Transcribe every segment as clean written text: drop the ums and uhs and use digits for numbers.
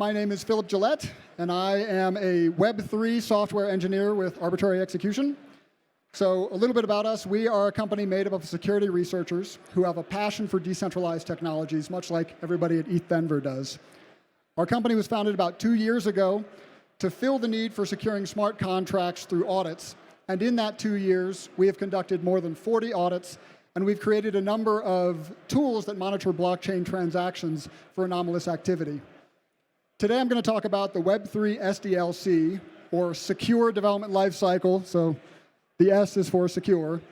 My name is Philip Gillett, and I am a Web3 software engineer with Arbitrary Execution. So a little bit about us. We are a company made up of security researchers who have a passion for decentralized technologies, much like everybody at ETH Denver does. Our company was founded about 2 years ago to fill the need for securing smart contracts through audits. And in that 2 years, we have conducted more than 40 audits, and we've created a number of tools that monitor blockchain transactions for anomalous activity. Today, I'm going to talk about the Web3 SDLC, or Secure Development Lifecycle. So the S is for secure.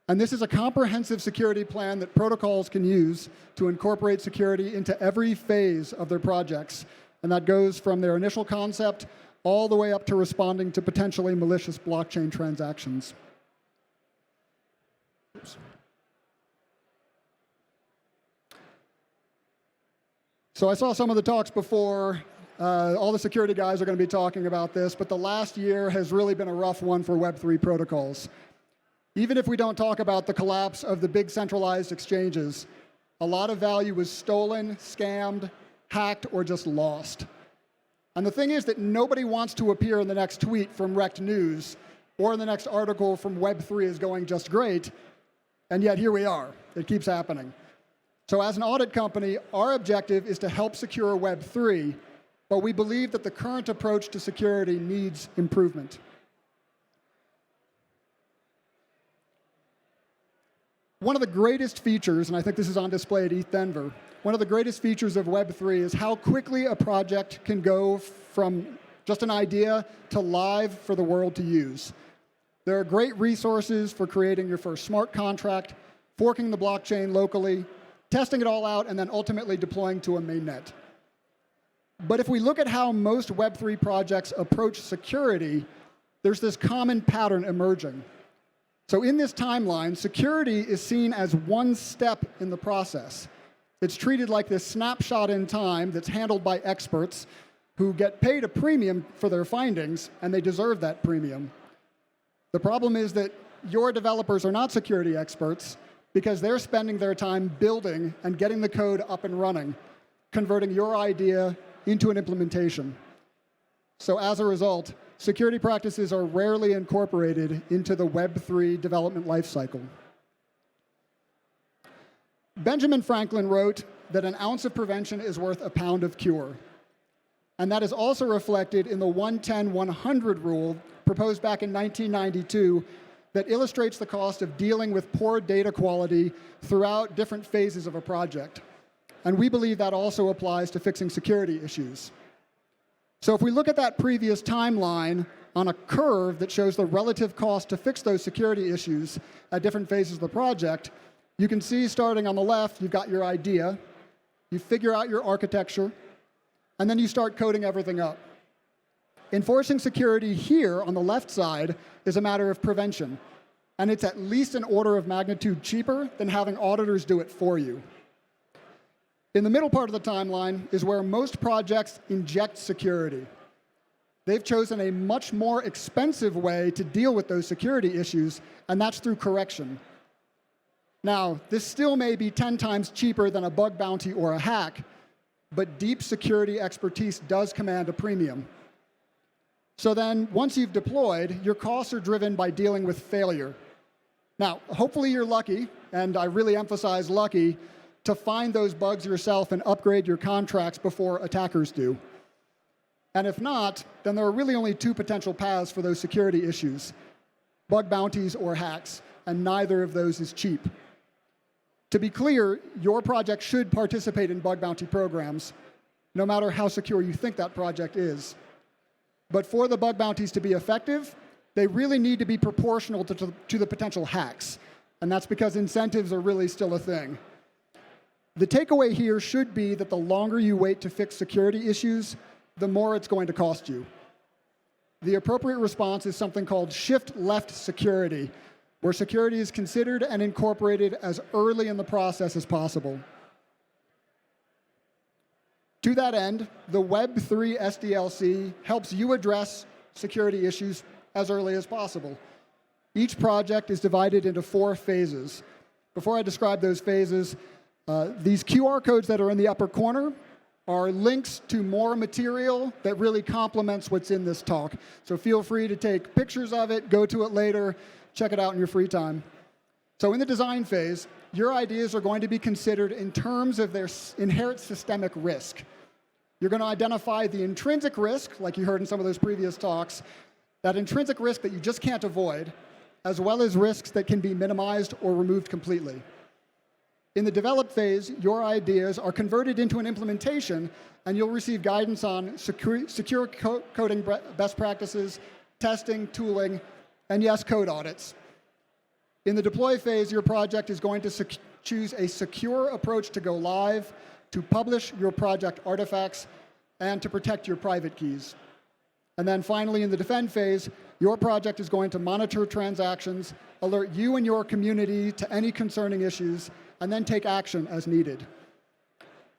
And this is a comprehensive security plan that protocols can use to incorporate security into every phase of their projects. And that goes from their initial concept all the way up to responding to potentially malicious blockchain transactions. Oops. So I saw some of the talks before. All the security guys are going to be talking about this, but the last year has really been a rough one for Web3 protocols. Even if we don't talk about the collapse of the big centralized exchanges, a lot of value was stolen, scammed, hacked, or just lost. And the thing is that nobody wants to appear in the next tweet from Wrecked News or in the next article from Web3 is going just great, and yet here we are. It keeps happening. So as an audit company, our objective is to help secure Web3, but we believe that the current approach to security needs improvement. One of the greatest features, and I think this is on display at ETH Denver, one of the greatest features of Web3 is how quickly a project can go from just an idea to live for the world to use. There are great resources for creating your first smart contract, forking the blockchain locally, testing it all out, and then ultimately deploying to a mainnet. But if we look at how most Web3 projects approach security, there's this common pattern emerging. So in this timeline, security is seen as one step in the process. It's treated like this snapshot in time that's handled by experts who get paid a premium for their findings, and they deserve that premium. The problem is that your developers are not security experts because they're spending their time building and getting the code up and running, converting your idea into an implementation. So as a result, security practices are rarely incorporated into the Web3 development lifecycle. Benjamin Franklin wrote that an ounce of prevention is worth a pound of cure. And that is also reflected in the 110-100 rule proposed back in 1992 that illustrates the cost of dealing with poor data quality throughout different phases of a project. And we believe that also applies to fixing security issues. So if we look at that previous timeline on a curve that shows the relative cost to fix those security issues at different phases of the project, you can see starting on the left, you've got your idea, you figure out your architecture, and then you start coding everything up. Enforcing security here on the left side is a matter of prevention, and it's at least an order of magnitude cheaper than having auditors do it for you. In the middle part of the timeline is where most projects inject security. They've chosen a much more expensive way to deal with those security issues, and that's through correction. Now, this still may be 10 times cheaper than a bug bounty or a hack, but deep security expertise does command a premium. So then, once you've deployed, your costs are driven by dealing with failure. Now, hopefully you're lucky, and I really emphasize lucky, to find those bugs yourself and upgrade your contracts before attackers do. And if not, then there are really only two potential paths for those security issues: bug bounties or hacks, and neither of those is cheap. To be clear, your project should participate in bug bounty programs, no matter how secure you think that project is. But for the bug bounties to be effective, they really need to be proportional to the potential hacks. And that's because incentives are really still a thing. The takeaway here should be that the longer you wait to fix security issues, the more it's going to cost you. The appropriate response is something called shift-left security, where security is considered and incorporated as early in the process as possible. To that end, the Web3 SDLC helps you address security issues as early as possible. Each project is divided into 4 phases. Before I describe those phases, these QR codes that are in the upper corner are links to more material that really complements what's in this talk. So feel free to take pictures of it, go to it later, check it out in your free time. So in the design phase, your ideas are going to be considered in terms of their inherent systemic risk. You're going to identify the intrinsic risk, like you heard in some of those previous talks, that intrinsic risk that you just can't avoid, as well as risks that can be minimized or removed completely. In the develop phase, your ideas are converted into an implementation, and you'll receive guidance on secure coding best practices, testing, tooling, and yes, code audits. In the deploy phase, your project is going to choose a secure approach to go live, to publish your project artifacts, and to protect your private keys. And then finally, in the defend phase, your project is going to monitor transactions, alert you and your community to any concerning issues, and then take action as needed.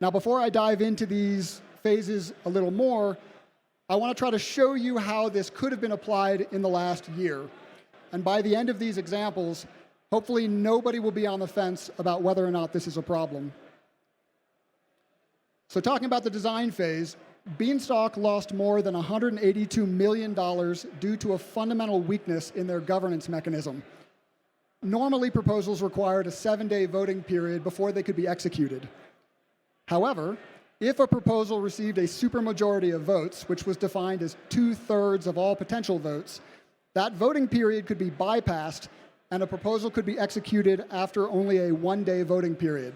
Now, before I dive into these phases a little more, I want to try to show you how this could have been applied in the last year. And by the end of these examples, hopefully nobody will be on the fence about whether or not this is a problem. So talking about the design phase, Beanstalk lost more than $182 million due to a fundamental weakness in their governance mechanism. Normally, proposals required a 7-day voting period before they could be executed. However, if a proposal received a supermajority of votes, which was defined as 2/3 of all potential votes, that voting period could be bypassed and a proposal could be executed after only a 1-day voting period.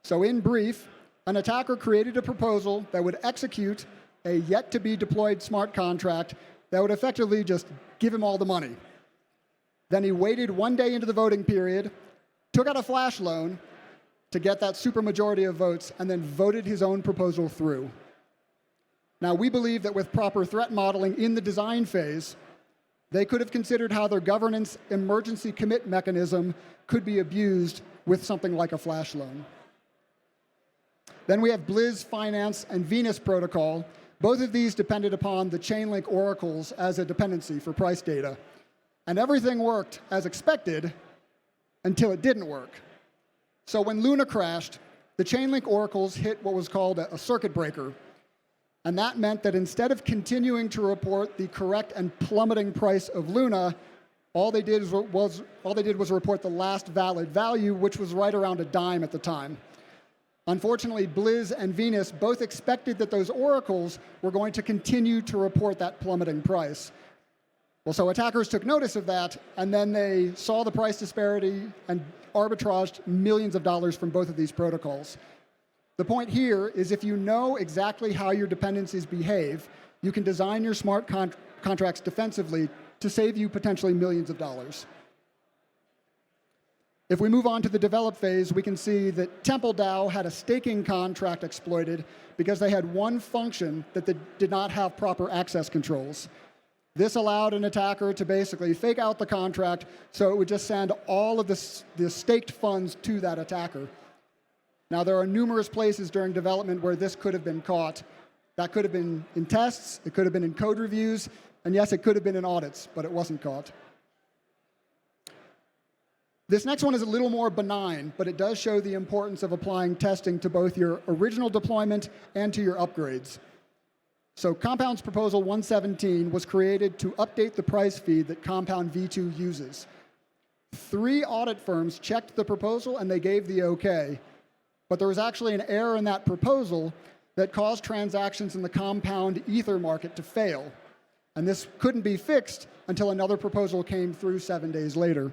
So in brief, an attacker created a proposal that would execute a yet-to-be-deployed smart contract that would effectively just give him all the money. Then he waited 1 day into the voting period, took out a flash loan to get that supermajority of votes, and then voted his own proposal through. Now, we believe that with proper threat modeling in the design phase, they could have considered how their governance emergency commit mechanism could be abused with something like a flash loan. Then we have Blizz, Finance, and Venus protocol. Both of these depended upon the Chainlink oracles as a dependency for price data. And everything worked as expected until it didn't work. So when Luna crashed, the Chainlink oracles hit what was called a circuit breaker. And that meant that instead of continuing to report the correct and plummeting price of Luna, all they did was report the last valid value, which was right around a dime at the time. Unfortunately, Blizz and Venus both expected that those oracles were going to continue to report that plummeting price. Well, so attackers took notice of that, and then they saw the price disparity and arbitraged millions of dollars from both of these protocols. The point here is if you know exactly how your dependencies behave, you can design your smart contracts defensively to save you potentially millions of dollars. If we move on to the develop phase, we can see that TempleDAO had a staking contract exploited because they had one function that did not have proper access controls. This allowed an attacker to basically fake out the contract so it would just send all of the staked funds to that attacker. Now, there are numerous places during development where this could have been caught. That could have been in tests, it could have been in code reviews, and yes, it could have been in audits, but it wasn't caught. This next one is a little more benign, but it does show the importance of applying testing to both your original deployment and to your upgrades. So Compound's proposal 117 was created to update the price feed that Compound v2 uses. 3 audit firms checked the proposal and they gave the okay, but there was actually an error in that proposal that caused transactions in the Compound Ether market to fail. And this couldn't be fixed until another proposal came through 7 days later.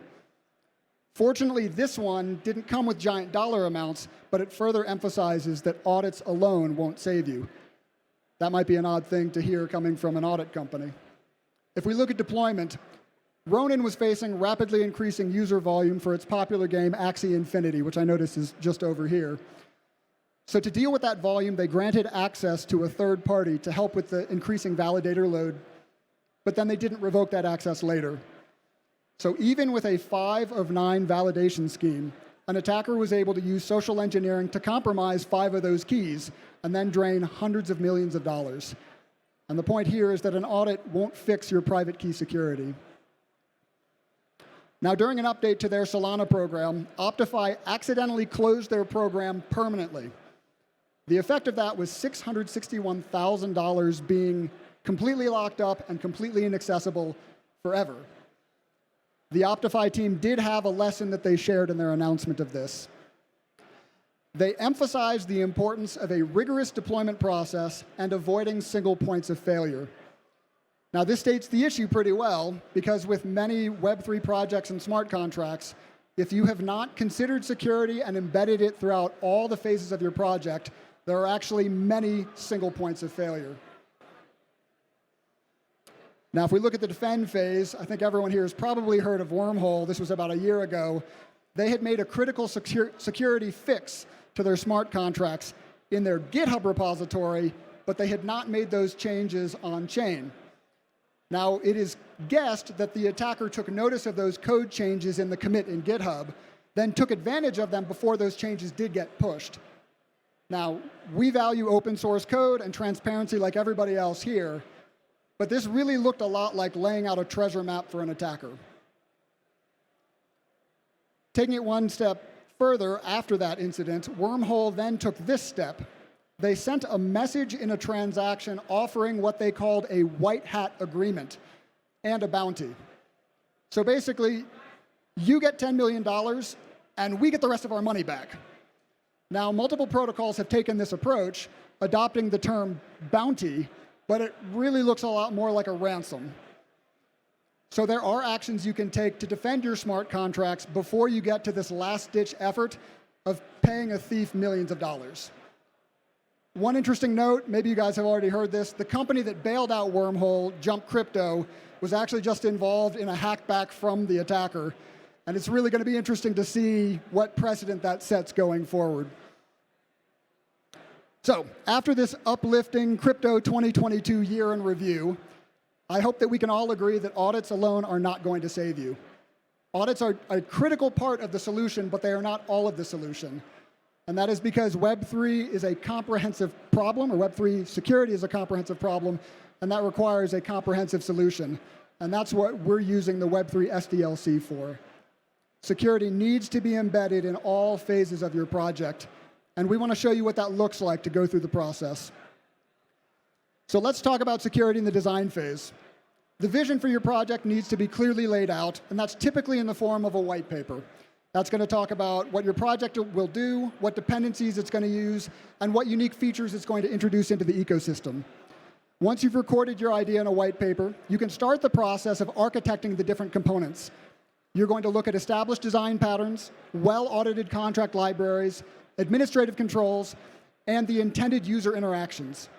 Fortunately, this one didn't come with giant dollar amounts, but it further emphasizes that audits alone won't save you. That might be an odd thing to hear coming from an audit company. If we look at deployment, Ronin was facing rapidly increasing user volume for its popular game Axie Infinity, which I notice is just over here. So to deal with that volume, they granted access to a third party to help with the increasing validator load, but then they didn't revoke that access later. So even with a 5 of 9 validation scheme, an attacker was able to use social engineering to compromise 5 of those keys and then drain hundreds of millions of dollars. And the point here is that an audit won't fix your private key security. Now, during an update to their Solana program, Optify accidentally closed their program permanently. The effect of that was $661,000 being completely locked up and completely inaccessible forever. The Optify team did have a lesson that they shared in their announcement of this. They emphasized the importance of a rigorous deployment process and avoiding single points of failure. Now, this states the issue pretty well, because with many Web3 projects and smart contracts, if you have not considered security and embedded it throughout all the phases of your project, there are actually many single points of failure. Now, if we look at the defend phase, I think everyone here has probably heard of Wormhole. This was about a year ago. They had made a critical security fix to their smart contracts in their GitHub repository, but they had not made those changes on-chain. Now, it is guessed that the attacker took notice of those code changes in the commit in GitHub, then took advantage of them before those changes did get pushed. Now, we value open source code and transparency like everybody else here, but this really looked a lot like laying out a treasure map for an attacker. Taking it one step further after that incident, Wormhole then took this step. They sent a message in a transaction offering what they called a white hat agreement and a bounty. So basically, you get $10 million and we get the rest of our money back. Now, multiple protocols have taken this approach, adopting the term bounty, but it really looks a lot more like a ransom. So there are actions you can take to defend your smart contracts before you get to this last-ditch effort of paying a thief millions of dollars. One interesting note, maybe you guys have already heard this, the company that bailed out Wormhole, Jump Crypto, was actually just involved in a hackback from the attacker. And it's really going to be interesting to see what precedent that sets going forward. So, after this uplifting Crypto 2022 year in review, I hope that we can all agree that audits alone are not going to save you. Audits are a critical part of the solution, but they are not all of the solution. And that is because Web3 is a comprehensive problem, or Web3 security is a comprehensive problem, and that requires a comprehensive solution. And that's what we're using the Web3 SDLC for. Security needs to be embedded in all phases of your project. And we want to show you what that looks like to go through the process. So let's talk about security in the design phase. The vision for your project needs to be clearly laid out, and that's typically in the form of a white paper. That's going to talk about what your project will do, what dependencies it's going to use, and what unique features it's going to introduce into the ecosystem. Once you've recorded your idea in a white paper, you can start the process of architecting the different components. You're going to look at established design patterns, well-audited contract libraries, administrative controls, and the intended user interactions.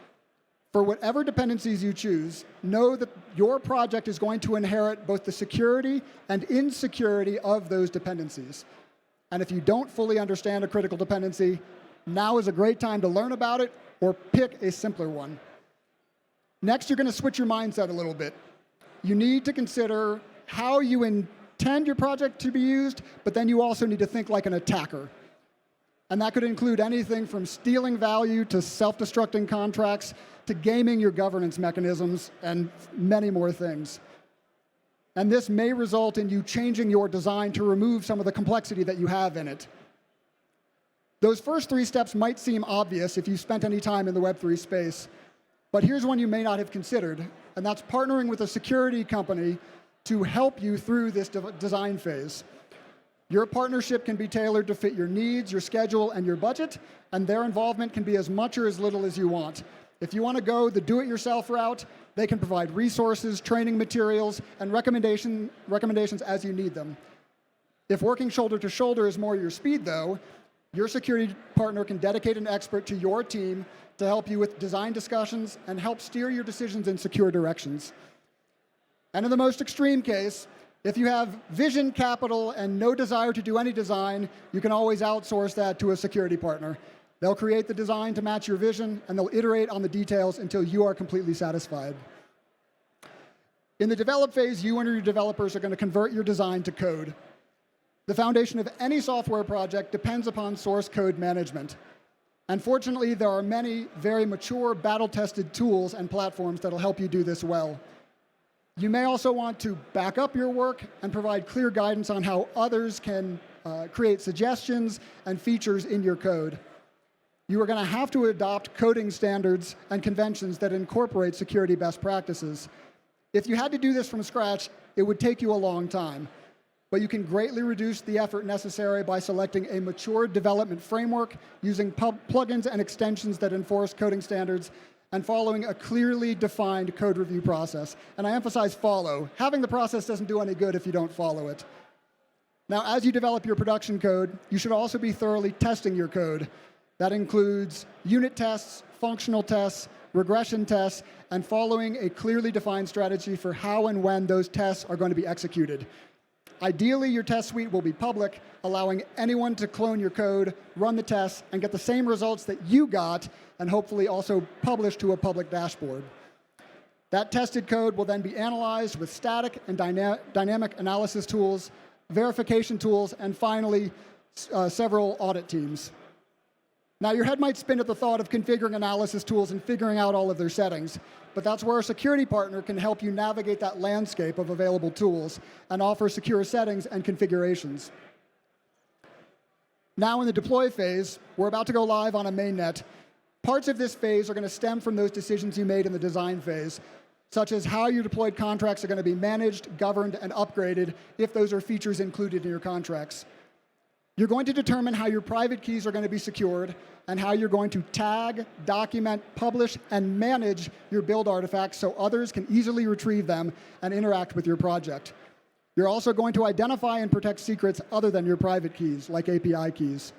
For whatever dependencies you choose, know that your project is going to inherit both the security and insecurity of those dependencies. And if you don't fully understand a critical dependency, now is a great time to learn about it or pick a simpler one. Next, you're going to switch your mindset a little bit. You need to consider how you intend your project to be used, but then you also need to think like an attacker. And that could include anything from stealing value to self-destructing contracts to gaming your governance mechanisms and many more things. And this may result in you changing your design to remove some of the complexity that you have in it. Those first three steps might seem obvious if you spent any time in the Web3 space, but here's one you may not have considered, and that's partnering with a security company to help you through this design phase. Your partnership can be tailored to fit your needs, your schedule, and your budget, and their involvement can be as much or as little as you want. If you want to go the do-it-yourself route, they can provide resources, training materials, and recommendations as you need them. If working shoulder to shoulder is more your speed, though, your security partner can dedicate an expert to your team to help you with design discussions and help steer your decisions in secure directions. And in the most extreme case, if you have vision, capital, and no desire to do any design, you can always outsource that to a security partner. They'll create the design to match your vision, and they'll iterate on the details until you are completely satisfied. In the develop phase, you and your developers are going to convert your design to code. The foundation of any software project depends upon source code management. Unfortunately, there are many very mature, battle-tested tools and platforms that will help you do this well. You may also want to back up your work and provide clear guidance on how others can create suggestions and features in your code. you are going to have to adopt coding standards and conventions that incorporate security best practices. If you had to do this from scratch, it would take you a long time. But you can greatly reduce the effort necessary by selecting a mature development framework, using plugins and extensions that enforce coding standards, and following a clearly defined code review process. And I emphasize follow. Having the process doesn't do any good if you don't follow it. Now, as you develop your production code, you should also be thoroughly testing your code. That includes unit tests, functional tests, regression tests, and following a clearly defined strategy for how and when those tests are going to be executed. Ideally, your test suite will be public, allowing anyone to clone your code, run the tests, and get the same results that you got, and hopefully also publish to a public dashboard. That tested code will then be analyzed with static and dynamic analysis tools, verification tools, and finally, several audit teams. Now, your head might spin at the thought of configuring analysis tools and figuring out all of their settings, but that's where a security partner can help you navigate that landscape of available tools and offer secure settings and configurations. Now in the deploy phase, we're about to go live on a mainnet. Parts of this phase are going to stem from those decisions you made in the design phase, such as how your deployed contracts are going to be managed, governed, and upgraded if those are features included in your contracts. You're going to determine how your private keys are going to be secured and how you're going to tag, document, publish, and manage your build artifacts so others can easily retrieve them and interact with your project. You're also going to identify and protect secrets other than your private keys, like API keys.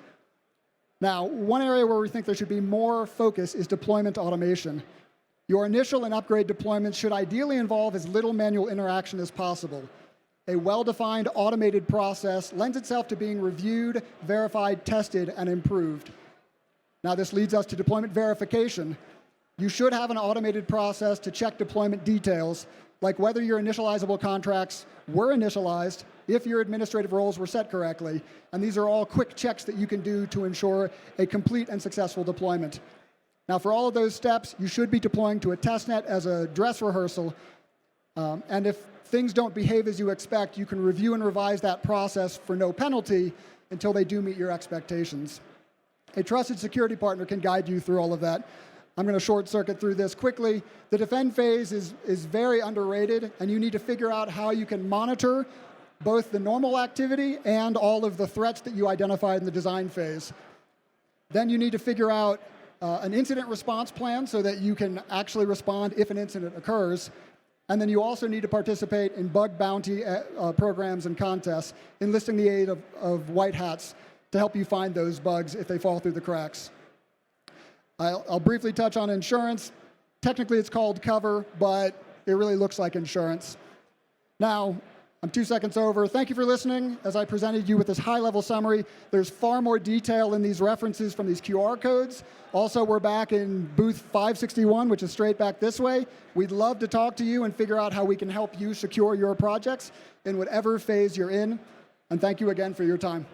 Now, one area where we think there should be more focus is deployment automation. Your initial and upgrade deployments should ideally involve as little manual interaction as possible. A well-defined automated process lends itself to being reviewed, verified, tested, and improved. Now, this leads us to deployment verification. You should have an automated process to check deployment details, like whether your initializable contracts were initialized, if your administrative roles were set correctly, and these are all quick checks that you can do to ensure a complete and successful deployment. Now, for all of those steps, you should be deploying to a testnet as a dress rehearsal, and if things don't behave as you expect, you can review and revise that process for no penalty until they do meet your expectations. A trusted security partner can guide you through all of that. I'm going to short circuit through this quickly. The defend phase is very underrated, and you need to figure out how you can monitor both the normal activity and all of the threats that you identified in the design phase. Then you need to figure out an incident response plan so that you can actually respond if an incident occurs. And then you also need to participate in bug bounty programs and contests, enlisting the aid of white hats to help you find those bugs if they fall through the cracks. I'll briefly touch on insurance. Technically, it's called cover, but it really looks like insurance. Now, I'm 2 seconds over. Thank you for listening. As I presented you with this high-level summary, there's far more detail in these references from these QR codes. Also, we're back in booth 561, which is straight back this way. We'd love to talk to you and figure out how we can help you secure your projects in whatever phase you're in. And thank you again for your time.